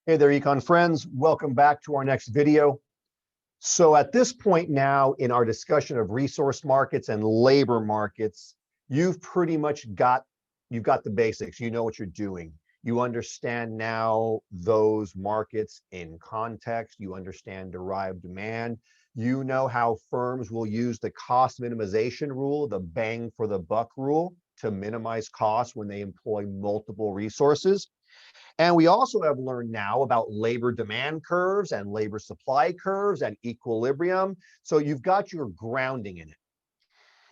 Hey there, Econ friends. Welcome back to our next video. So at this point now in our discussion of resource markets and labor markets, you've pretty much you've got the basics. You know what you're doing. You understand now those markets in context. You understand derived demand. You know how firms will use the cost minimization rule, the bang for the buck rule, to minimize costs when they employ multiple resources. And we also have learned now about labor demand curves and labor supply curves and equilibrium. So you've got your grounding in it.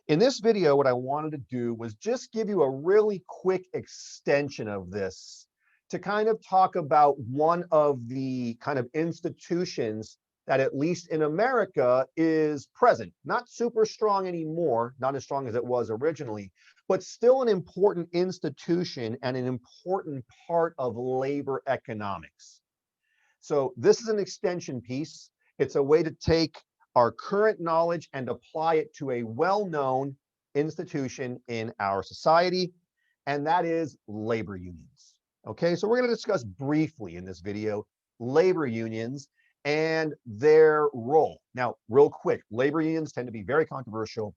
In this video, what I wanted to do was just give you a really quick extension of this to kind of talk about one of the kind of institutions that, at least in America, is present. Not super strong anymore, not as strong as it was originally, but still an important institution and an important part of labor economics. So this is an extension piece. It's a way to take our current knowledge and apply it to a well-known institution in our society, and that is labor unions. Okay, so we're going to discuss briefly in this video labor unions and their role. Now, real quick, labor unions tend to be very controversial.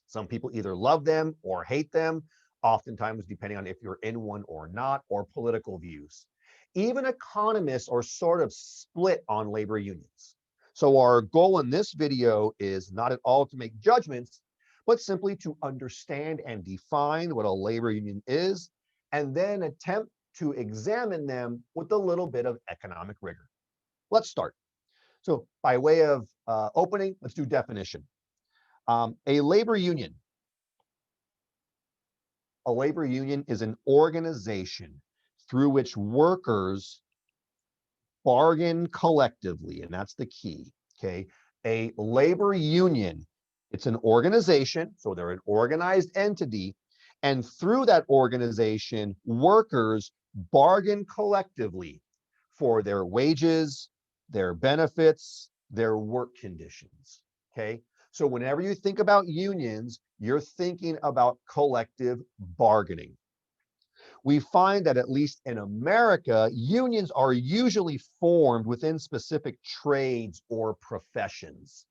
Some people either love them or hate them, oftentimes depending on if you're in one or not, or political views. Even economists are sort of split on labor unions. So our goal in this video is not at all to make judgments, but simply to understand and define what a labor union is, and then attempt to examine them with a little bit of economic rigor. Let's start. So by way of opening, let's do definition. A labor union. A labor union is an organization through which workers bargain collectively, and that's the key, okay? A labor union, it's an organization, so they're an organized entity, and through that organization, workers bargain collectively for their wages, their benefits, their work conditions, okay? So whenever you think about unions, you're thinking about collective bargaining. We find that, at least in America, unions are usually formed within specific trades or professions.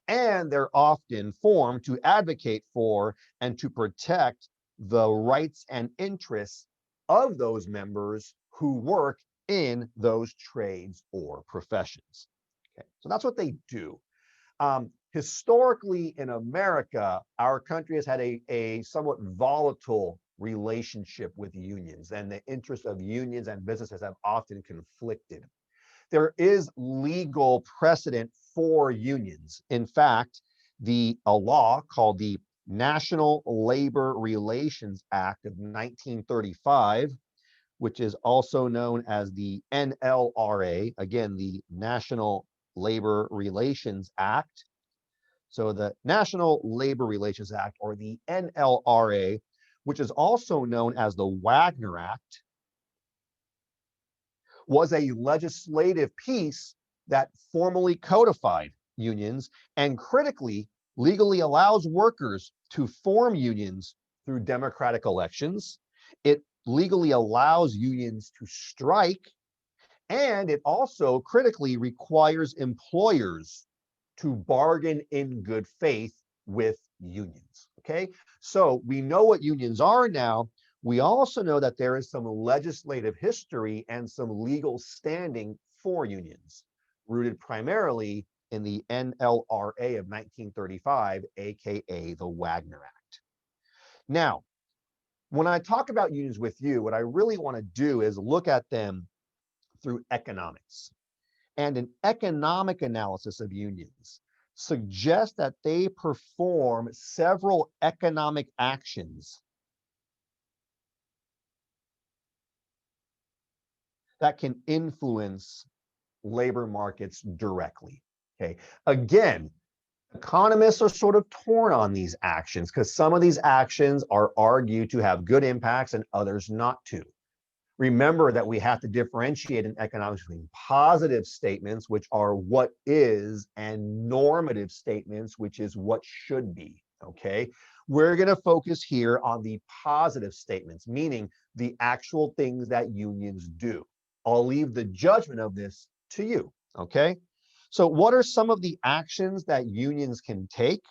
And they're often formed to advocate for and to protect the rights and interests of those members who work in those trades or professions. Okay, so that's what they do. Historically in America, our country has had a somewhat volatile relationship with unions, and the interests of unions and businesses have often conflicted. There is legal precedent for unions. In fact, a law called the National Labor Relations Act of 1935, which is also known as the NLRA, again, the National Labor Relations Act. So the National Labor Relations Act, or the NLRA, which is also known as the Wagner Act, was a legislative piece that formally codified unions and critically legally allows workers to form unions through democratic elections. It legally allows unions to strike, and it also critically requires employers to bargain in good faith with unions, okay? So we know what unions are now. We also know that there is some legislative history and some legal standing for unions, rooted primarily in the NLRA of 1935, AKA the Wagner Act. Now, when I talk about unions with you, what I really want to do is look at them through economics. And an economic analysis of unions suggests that they perform several economic actions that can influence labor markets directly. Okay. Again, economists are sort of torn on these actions because some of these actions are argued to have good impacts and others not to. Remember that we have to differentiate in economics between positive statements, which are what is, and normative statements, which is what should be, okay? We're gonna focus here on the positive statements, meaning the actual things that unions do. I'll leave the judgment of this to you, okay? So what are some of the actions that unions can take?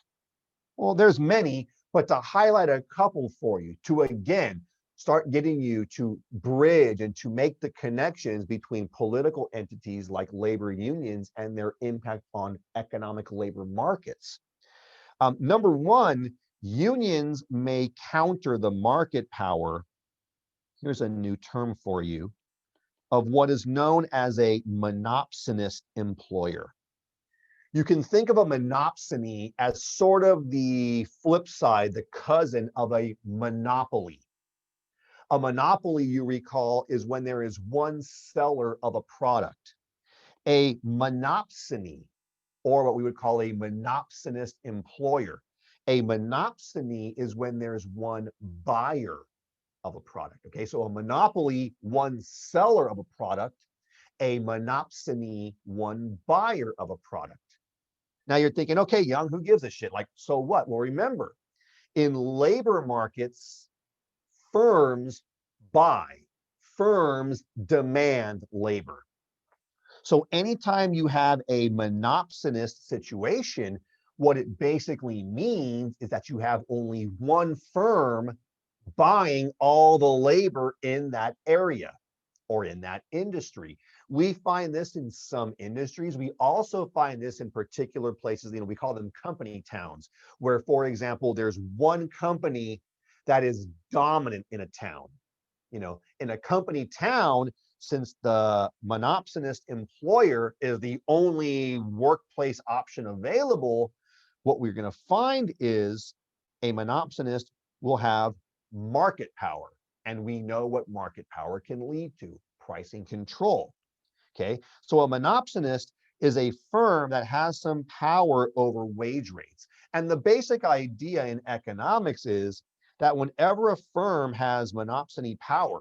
Well, there's many, but to highlight a couple for you to, again, start getting you to bridge and to make the connections between political entities like labor unions and their impact on economic labor markets. Number one, unions may counter the market power. Here's a new term for you, of what is known as a monopsonist employer. You can think of a monopsony as sort of the flip side, the cousin of a monopoly. A monopoly, you recall, is when there is one seller of a product. A monopsony, or what we would call a monopsonist employer. A monopsony is when there's one buyer of a product, okay? So a monopoly, one seller of a product. A monopsony, one buyer of a product. Now you're thinking, okay, Young, who gives a shit? Like, so what? Well, remember, in labor markets, firms buy, firms demand labor. So anytime you have a monopsonist situation, what it basically means is that you have only one firm buying all the labor in that area or in that industry. We find this in some industries. We also find this in particular places, we call them company towns, where, for example, there's one company that is dominant in a town. In a company town, since the monopsonist employer is the only workplace option available, what we're going to find is a monopsonist will have market power. And we know what market power can lead to: pricing control. Okay, so a monopsonist is a firm that has some power over wage rates. And the basic idea in economics is that whenever a firm has monopsony power,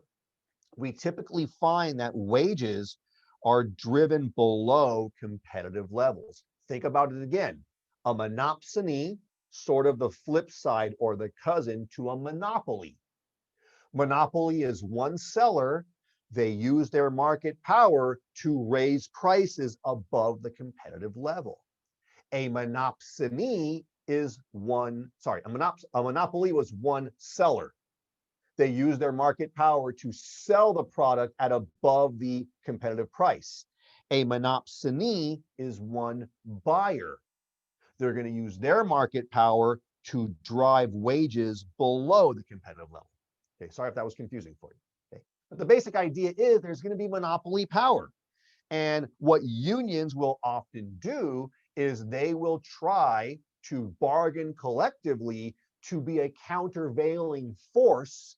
we typically find that wages are driven below competitive levels. Think about it again. A monopsony, sort of the flip side or the cousin to a monopoly. Monopoly is one seller. They use their market power to raise prices above the competitive level. A monopsony is a monopoly was one seller. They use their market power to sell the product at above the competitive price. A monopsony is one buyer. They're going to use their market power to drive wages below the competitive level. Okay, sorry if that was confusing for you. Okay, but the basic idea is there's going to be monopoly power. And what unions will often do is they will try to bargain collectively to be a countervailing force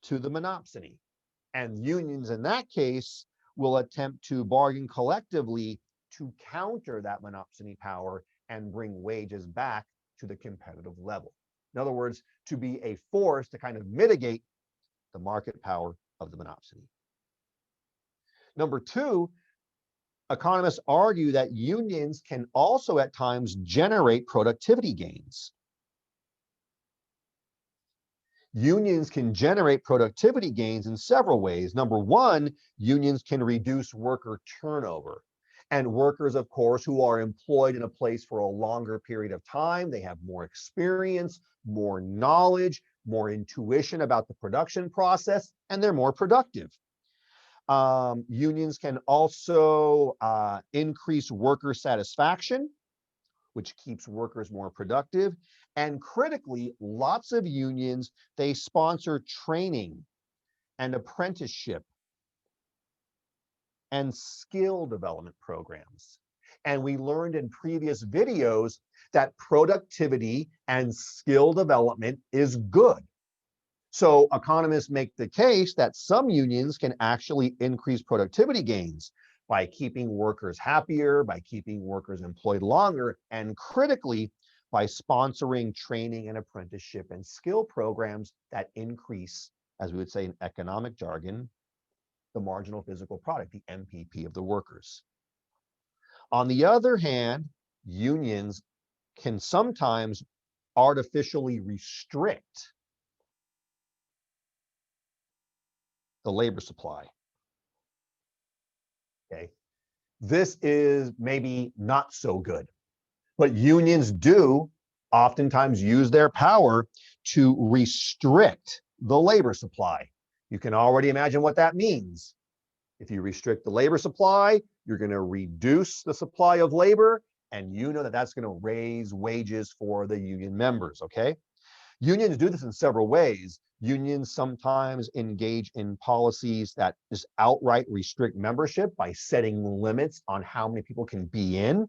to the monopsony. And unions in that case will attempt to bargain collectively to counter that monopsony power and bring wages back to the competitive level. In other words, to be a force to kind of mitigate the market power of the monopsony. Number two, economists argue that unions can also at times generate productivity gains. Unions can generate productivity gains in several ways. Number one, unions can reduce worker turnover. And workers, of course, who are employed in a place for a longer period of time, they have more experience, more knowledge, more intuition about the production process, and they're more productive. Unions can also increase worker satisfaction, which keeps workers more productive. And critically, lots of unions, they sponsor training and apprenticeship and skill development programs. And we learned in previous videos that productivity and skill development is good. So economists make the case that some unions can actually increase productivity gains by keeping workers happier, by keeping workers employed longer, and critically, by sponsoring training and apprenticeship and skill programs that increase, as we would say in economic jargon, the marginal physical product, the MPP of the workers. On the other hand, unions can sometimes artificially restrict the labor supply. Okay. This is maybe not so good, but unions do oftentimes use their power to restrict the labor supply. You can already imagine what that means. If you restrict the labor supply, you're going to reduce the supply of labor, and you know that that's going to raise wages for the union members, okay? Unions do this in several ways. Unions sometimes engage in policies that just outright restrict membership by setting limits on how many people can be in.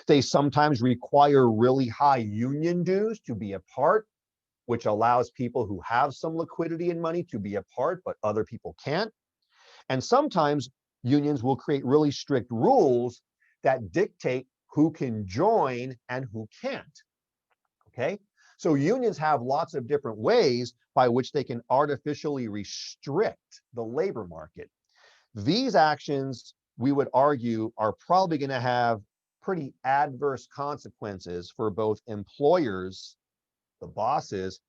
They sometimes require really high union dues to be a part, which allows people who have some liquidity and money to be a part, but other people can't. And sometimes unions will create really strict rules that dictate who can join and who can't, okay? So unions have lots of different ways by which they can artificially restrict the labor market. These actions, we would argue, are probably going to have pretty adverse consequences for both employers, the bosses,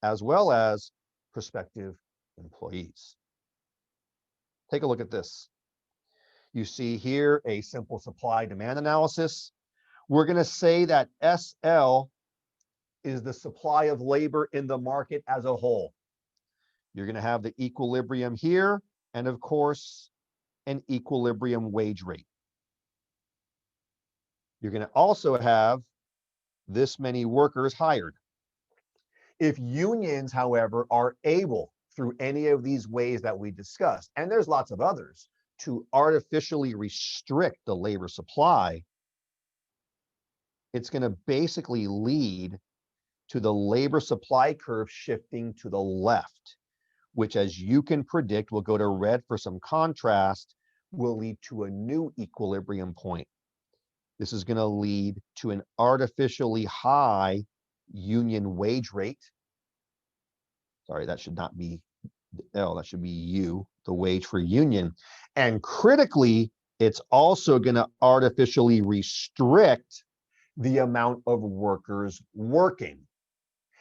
as well as prospective employees. Take a look at this. You see here a simple supply demand analysis. We're going to say that SL is the supply of labor in the market as a whole. You're going to have the equilibrium here, and of course, an equilibrium wage rate. You're going to also have this many workers hired. If unions, however, are able, through any of these ways that we discussed, and there's lots of others, to artificially restrict the labor supply, it's going to basically lead to the labor supply curve shifting to the left, which, as you can predict, will go to red for some contrast, will lead to a new equilibrium point. This is going to lead to an artificially high union wage rate. Sorry, that should not be L, that should be U, the wage for union. And critically, it's also going to artificially restrict the amount of workers working.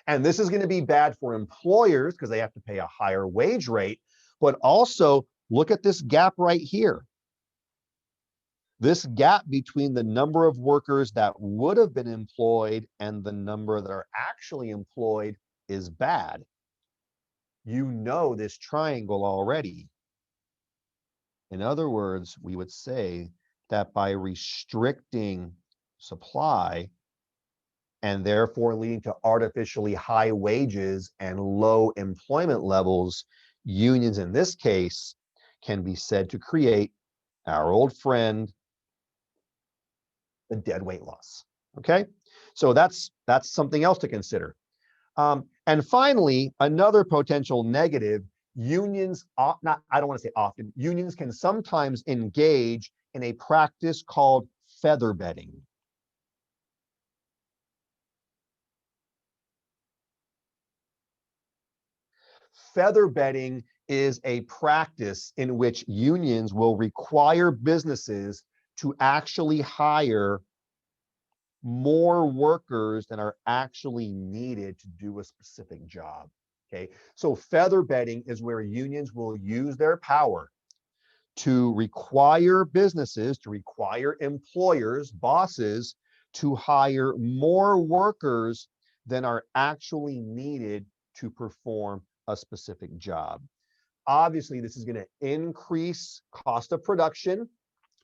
And this is going to be bad for employers because they have to pay a higher wage rate, but also look at this gap right here. This gap between the number of workers that would have been employed and the number that are actually employed is bad. You know this triangle already. In other words, we would say that by restricting supply and therefore leading to artificially high wages and low employment levels, unions in this case can be said to create our old friend, the dead weight loss. Okay, so that's something else to consider. And finally, another potential negative, unions, I don't want to say often, unions can sometimes engage in a practice called feather bedding. Feather bedding is a practice in which unions will require businesses to actually hire more workers than are actually needed to do a specific job. Okay, so feather bedding is where unions will use their power to require businesses, to require employers, bosses, to hire more workers than are actually needed to perform a specific job. Obviously, this is going to increase cost of production,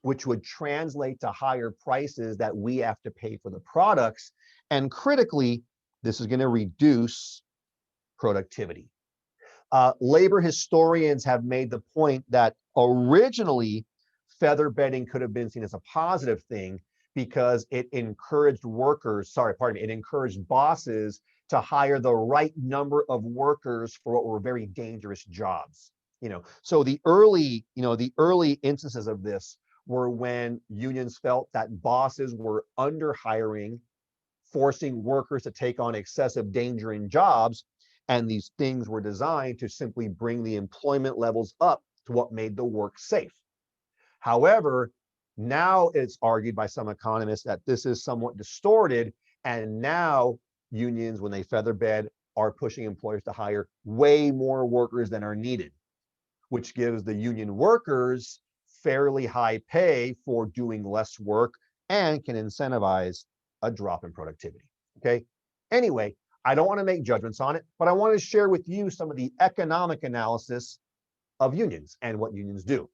which would translate to higher prices that we have to pay for the products. And critically, this is going to reduce productivity. Labor historians have made the point that originally feather bedding could have been seen as a positive thing because it encouraged it encouraged bosses to hire the right number of workers for what were very dangerous jobs. So the early instances of this were when unions felt that bosses were under hiring, forcing workers to take on excessive danger in jobs. And these things were designed to simply bring the employment levels up to what made the work safe. However, now it's argued by some economists that this is somewhat distorted. And now unions, when they feather bed, are pushing employers to hire way more workers than are needed, which gives the union workers fairly high pay for doing less work and can incentivize a drop in productivity. Okay. Anyway, I don't want to make judgments on it, but I want to share with you some of the economic analysis of unions and what unions do.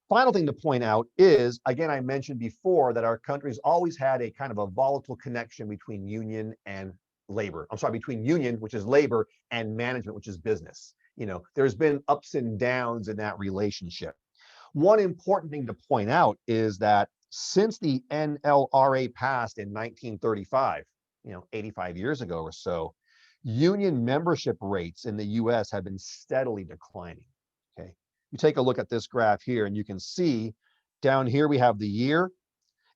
Final thing to point out is, again, I mentioned before that our country's always had a kind of a volatile connection between union and labor. I'm sorry, between union, which is labor, and management, which is business. There's been ups and downs in that relationship. One important thing to point out is that since the NLRA passed in 1935, 85 years ago or so, union membership rates in the US have been steadily declining. Okay. You take a look at this graph here and you can see down here we have the year,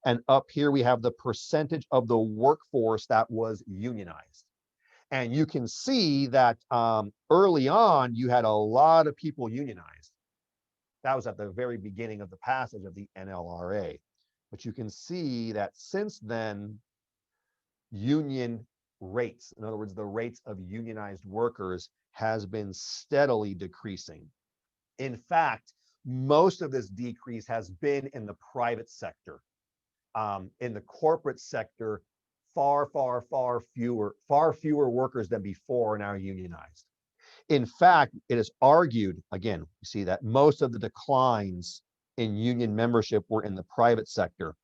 and up here we have the percentage of the workforce that was unionized. And you can see that early on you had a lot of people unionized. That was at the very beginning of the passage of the NLRA. But you can see that since then, union rates, in other words, the rates of unionized workers, has been steadily decreasing. In fact, most of this decrease has been in the private sector. In the corporate sector, far fewer workers than before are now unionized. In fact, it is argued, again, you see that most of the declines in union membership were in the private sector.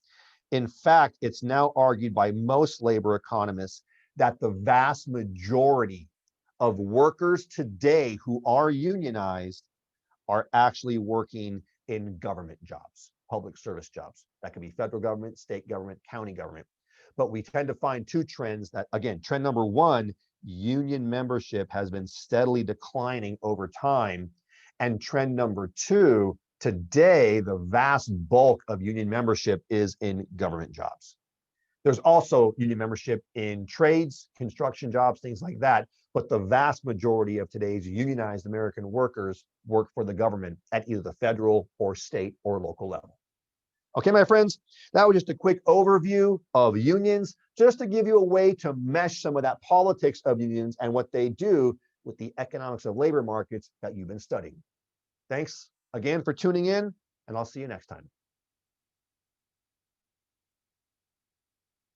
In fact, it's now argued by most labor economists that the vast majority of workers today who are unionized are actually working in government jobs, public service jobs. That can be federal government, state government, county government. But we tend to find two trends that, again, trend number one, union membership has been steadily declining over time. And trend number two, today, the vast bulk of union membership is in government jobs. There's also union membership in trades, construction jobs, things like that. But the vast majority of today's unionized American workers work for the government at either the federal or state or local level. Okay, my friends, that was just a quick overview of unions, just to give you a way to mesh some of that politics of unions and what they do with the economics of labor markets that you've been studying. Thanks again for tuning in, and I'll see you next time.